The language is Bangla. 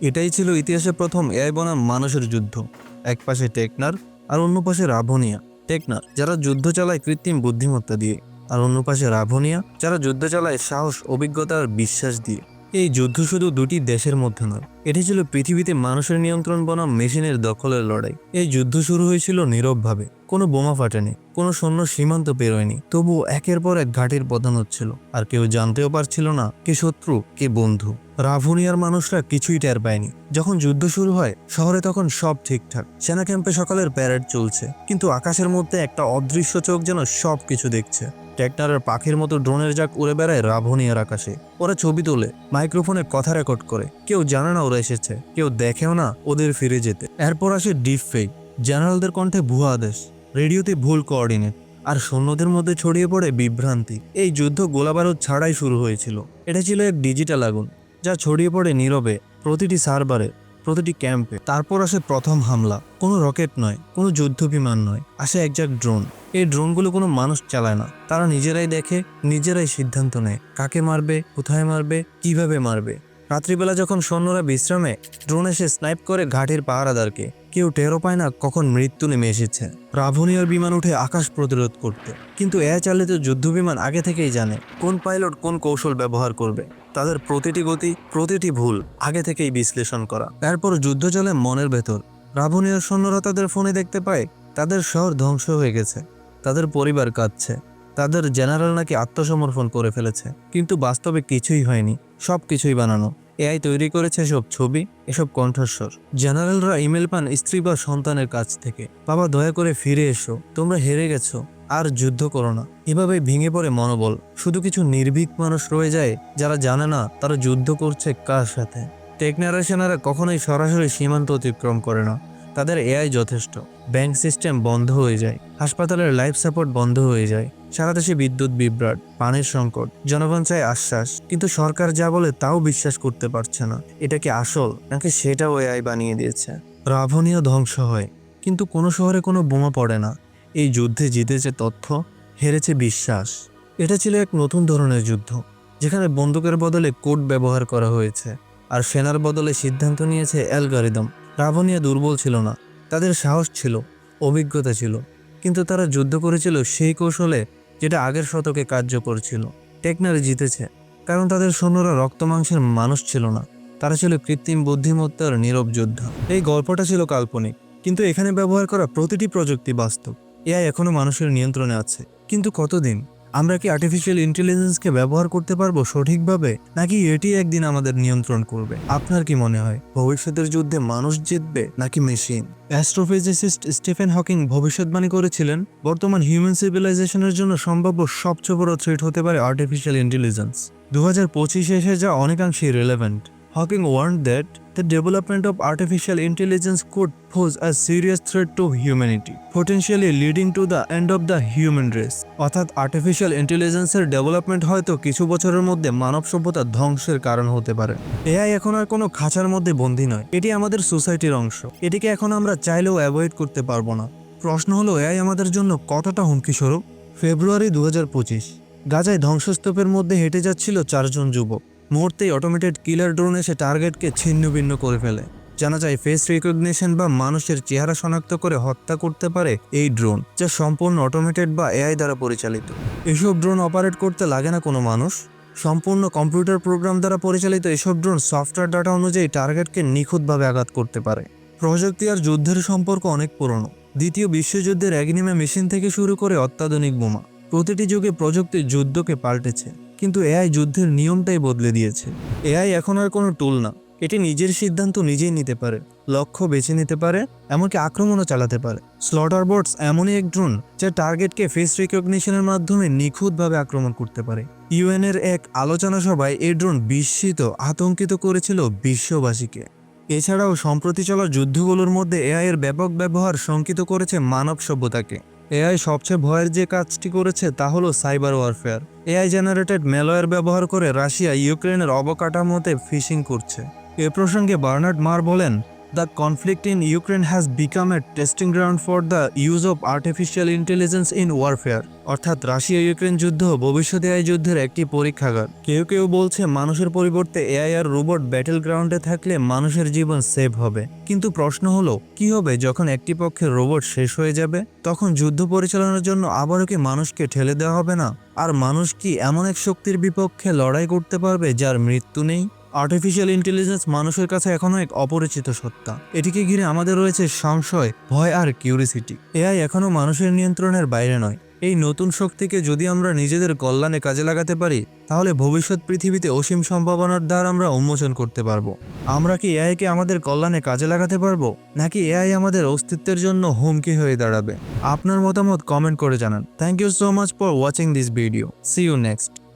এটাই ছিল ইতিহাসে প্রথম এআই বনাম মানুষের যুদ্ধ। এক পাশে টেকনার আর অন্য পাশে রাভনিয়া। টেকনার যারা যুদ্ধ চালায় কৃত্রিম বুদ্ধিমত্তা দিয়ে, আর অন্য পাশে রাভনিয়া যারা যুদ্ধ চালায় সাহস, অভিজ্ঞতা আর বিশ্বাস দিয়ে। এই যুদ্ধ শুধু দুটি দেশের মধ্যে নয়, এটি ছিল পৃথিবীতে মানুষের নিয়ন্ত্রণ বনাম মেশিনের দখলের লড়াই। এই যুদ্ধ শুরু হয়েছিল নীরবভাবে, কোনো বোমা ফাটেনি, কোনো সৈন্য সীমান্ত পেরোয়নি, তবুও একের পর এক ঘাঁটির পতন হচ্ছিল, আর কেউ জানতেও পারছিল না কে শত্রু কে বন্ধু। রাভুনিয়ার মানুষরা কিছুই টের পায়নি। যখন যুদ্ধ শুরু হয় শহরে তখন সব ঠিকঠাক, সেনা ক্যাম্পে সকালের প্যারেড চলছে, কিন্তু আকাশের মধ্যে একটা অদৃশ্য চোখ যেন সব কিছু দেখছে। টেকনারের পাখির মতো ড্রোনের যাক উড়ে বেড়ায় রাভনিয়ার আকাশে। ওরা ছবি তোলে, মাইক্রোফোনে কথা রেকর্ড করে। কেউ জানে না ওরা এসেছে, কেউ দেখেও না ওদের ফিরে যেতে। এরপর আসে ডিপ ফেক, জেনারেলদের কণ্ঠে ভুয়া আদেশ, রেডিওতে ভুল কোঅর্ডিনেট, আর সৈন্যদের মধ্যে ছড়িয়ে পড়ে বিভ্রান্তি। এই যুদ্ধ গোলাবারুদ ছাড়াই শুরু হয়েছিল। এটা ছিল এক ডিজিটাল আগুন যা ছড়িয়ে পড়ে নীরবে প্রতিটি সার্ভারে, প্রতিটি ক্যাম্পে। তারপর আসে প্রথম হামলা। কোনো রকেট নয়, কোনো যুদ্ধ বিমান নয়, আসে একজাক্ট ড্রোন। এই ড্রোনগুলো কোনো মানুষ চালায় না, তারা নিজেরাই দেখে, নিজেরাই সিদ্ধান্ত নেয় কাকে মারবে, কোথায় মারবে, কিভাবে মারবে। রাত্রিবেলা যখন সৈন্যরা বিশ্রামে, ড্রোন এসে স্নাইপ করে ঘাটির পাহারাদারকে। কেউ টেরও পায় না কখন মৃত্যু নেমে এসেছে। রাভনিয়ার বিমান উঠে আকাশ প্রতিরোধ করতে, কিন্তু এআই চালিত যুদ্ধ বিমান আগে থেকেই জানে কোন পাইলট কোন কৌশল ব্যবহার করবে। তাদের প্রতিটি গতি, প্রতিটি ভুল আগে থেকেই বিশ্লেষণ করা। এরপর যুদ্ধ চলে মনের ভেতর। রাভনিয়ার সৈন্যরা তাদের ফোনে দেখতে পায় তাদের শহর ধ্বংস হয়ে গেছে, তাদের পরিবার কাঁদছে, তাদের জেনারেল নাকি আত্মসমর্পণ করে ফেলেছে। কিন্তু বাস্তবে কিছুই হয়নি, সব কিছুই বানানো। এআই তৈরি করেছে এসব ছবি, এসব কণ্ঠস্বর। জেনারেলরা ইমেল পান স্ত্রী বা সন্তানের কাছ থেকে, বাবা দয়া করে ফিরে এসো, তোমরা হেরে গেছো, আর যুদ্ধ করো না। এভাবেই ভেঙে পড়ে মনোবল। শুধু কিছু নির্ভীক মানুষ রয়ে যায় যারা জানে না তারা যুদ্ধ করছে কার সাথে। টেকনারেশনারা কখনোই সরাসরি সীমান্ত অতিক্রম করে না, তাদের এআই যথেষ্ট। ব্যাংক সিস্টেম বন্ধ হয়ে যায়, হাসপাতালের লাইফ সাপোর্ট বন্ধ হয়ে যায়, সারা দেশে বিদ্যুৎ বিভ্রাট, পানির সংকট। জনগণ চায় আশ্বাস, কিন্তু সরকার যা বলে তাও বিশ্বাস করতে পারছে না। এটা কি আসল নাকি সেটাও এআই বানিয়ে দিয়েছে? রাভনিয়া ধ্বংস হয়, কিন্তু কোনো শহরে কোনো বোমা পড়ে না। এই যুদ্ধে জিতেছে তথ্য, হেরেছে বিশ্বাস। এটা ছিল এক নতুন ধরনের যুদ্ধ, যেখানে বন্দুকের বদলে কোড ব্যবহার করা হয়েছে, আর সেনার বদলে সিদ্ধান্ত নিয়েছে অ্যালগরিদম। রাভনিয়া দুর্বল ছিল না, তাদের সাহস ছিল, অভিজ্ঞতা ছিল, কিন্তু তারা যুদ্ধ করেছিল সেই কৌশলে যেটা আগের শতকে কার্যকর ছিল। টেকনারে জিতেছে কারণ তাদের সৈন্যরা রক্ত মাংসের মানুষ ছিল না, তারা ছিল কৃত্রিম বুদ্ধিমত্তার নীরব যোদ্ধা। এই গল্পটা ছিল কাল্পনিক, কিন্তু এখানে ব্যবহার করা প্রতিটি প্রযুক্তি বাস্তব। এআই এখনো মানুষের নিয়ন্ত্রণে আছে, কিন্তু কতদিন? আমরা কি আর্টিফিশিয়াল ইন্টেলিজেন্সকে ব্যবহার করতে পারবো সঠিকভাবে, নাকি এটি একদিন আমাদের নিয়ন্ত্রণ করবে? আপনার কি মনে হয় ভবিষ্যতের যুদ্ধে মানুষ জিতবে নাকি মেশিন? অ্যাস্ট্রোফিজিসিস্ট স্টিফেন হকিং ভবিষ্যৎবাণী করেছিলেন বর্তমান হিউম্যান সিভিলাইজেশনের জন্য সম্ভাব্য সবচেয়ে বড় থ্রেট হতে পারে আর্টিফিশিয়াল ইন্টেলিজেন্স। 2025 এসে যা অনেকাংশেই relevant. Hawking warned that the development of artificial intelligence could pose a serious threat to humanity, potentially leading to the end of the human race. অর্থাৎ আর্টিফিশিয়াল ইন্টেলিজেন্সের ডেভেলপমেন্ট হয়তো কিছু বছরের মধ্যে মানব সভ্যতার ধ্বংসের কারণ হতে পারে। এআই এখন আর কোনো খাঁচার মধ্যে বন্দী নয়, এটি আমাদের সোসাইটির অংশ। এটিকে এখন আমরা চাইলেও অ্যাভয়েড করতে পারবো না। প্রশ্ন হলো, এআই আমাদের জন্য কতটা হুমকি স্বরূপ? ফেব্রুয়ারি 2025, গাজায় ধ্বংসস্তূপের মধ্যে হেঁটে যাচ্ছিল 4 জন যুবক। মুহূর্তেই অটোমেটেড কিলার ড্রোন এসে টার্গেটকে ছিন্ন ভিন্ন করে ফেলে। জানা যায় ফেস রিকগনিশন বা মানুষের চেহারা শনাক্ত করে হত্যা করতে পারে এই ড্রোন, যা সম্পূর্ণ অটোমেটেড বা এআই দ্বারা পরিচালিত। এসব ড্রোন অপারেট করতে লাগে না কোনো মানুষ, সম্পূর্ণ কম্পিউটার প্রোগ্রাম দ্বারা পরিচালিত। এসব ড্রোন সফটওয়্যার ডাটা অনুযায়ী টার্গেটকে নিখুঁতভাবে আঘাত করতে পারে। প্রযুক্তি আর যুদ্ধের সম্পর্ক অনেক পুরনো। দ্বিতীয় বিশ্বযুদ্ধের অ্যাগনিমে মেশিন থেকে শুরু করে অত্যাধুনিক বোমা, প্রতিটি যুগে প্রযুক্তি যুদ্ধকে পাল্টেছে, কিন্তু এআই যুদ্ধের নিয়মটাই বদলে দিয়েছে। এআই এখন আর কোনো টুল না, এটি নিজের সিদ্ধান্ত নিজেই নিতে পারে, লক্ষ্য বেছে নিতে পারে, এমনকি আক্রমণও চালাতে পারে। স্লটারবোর্ডস এমনই এক ড্রোন যা টার্গেটকে ফেস রিকগনিশনের মাধ্যমে নিখুঁতভাবে আক্রমণ করতে পারে। ইউএনের এক আলোচনা সভায় এই ড্রোন বিস্মিত, আতঙ্কিত করেছিল বিশ্ববাসীকে। এছাড়াও সম্প্রতি চলা যুদ্ধগুলোর মধ্যে এআই এর ব্যাপক ব্যবহার শঙ্কিত করেছে মানব সভ্যতাকে। এআই সবচেয়ে ভয়ের যে কাজটি করেছে তা হলো cyber warfare. AI generated malware ব্যবহার করে রাশিয়া ইউক্রেনের অবকাঠামোতে ফিশিং করছে। এ প্রসঙ্গে বার্নার্ড মার বলেন, The conflict in Ukraine has become a testing ground for the use of artificial intelligence in warfare. অর্থাৎ রাশিয়া ইউক্রেন যুদ্ধ ভবিষ্যতে এই যুদ্ধের একটি পরীক্ষাগার। কেউ কেউ বলছে মানুষের পরিবর্তে এআই আর রোবট ব্যাটেল গ্রাউন্ডে থাকলে মানুষের জীবন সেভ হবে। কিন্তু প্রশ্ন হলো কি হবে যখন একটি পক্ষের রোবট শেষ হয়ে যাবে? তখন যুদ্ধ পরিচালনার জন্য আবারও কি মানুষকে ঠেলে দেওয়া হবে না? আর মানুষ কি এমন এক শক্তির বিপক্ষে লড়াই করতে পারবে যার মৃত্যু নেই? আর্টিফিশিয়াল ইন্টেলিজেন্স মানুষের কাছে এখনও এক অপরিচিত সত্তা। এটিকে ঘিরে আমাদের রয়েছে সংশয়, ভয় আর কিউরিসিটি। এআই এখনও মানুষের নিয়ন্ত্রণের বাইরে নয়। এই নতুন শক্তিকে যদি আমরা নিজেদের কল্যাণে কাজে লাগাতে পারি, তাহলে ভবিষ্যৎ পৃথিবীতে অসীম সম্ভাবনার দ্বার আমরা উন্মোচন করতে পারবো। আমরা কি এআইকে আমাদের কল্যাণে কাজে লাগাতে পারবো, নাকি এআই আমাদের অস্তিত্বের জন্য হুমকি হয়ে দাঁড়াবে? আপনার মতামত কমেন্ট করে জানান। Thank you so much for watching this video. See you next.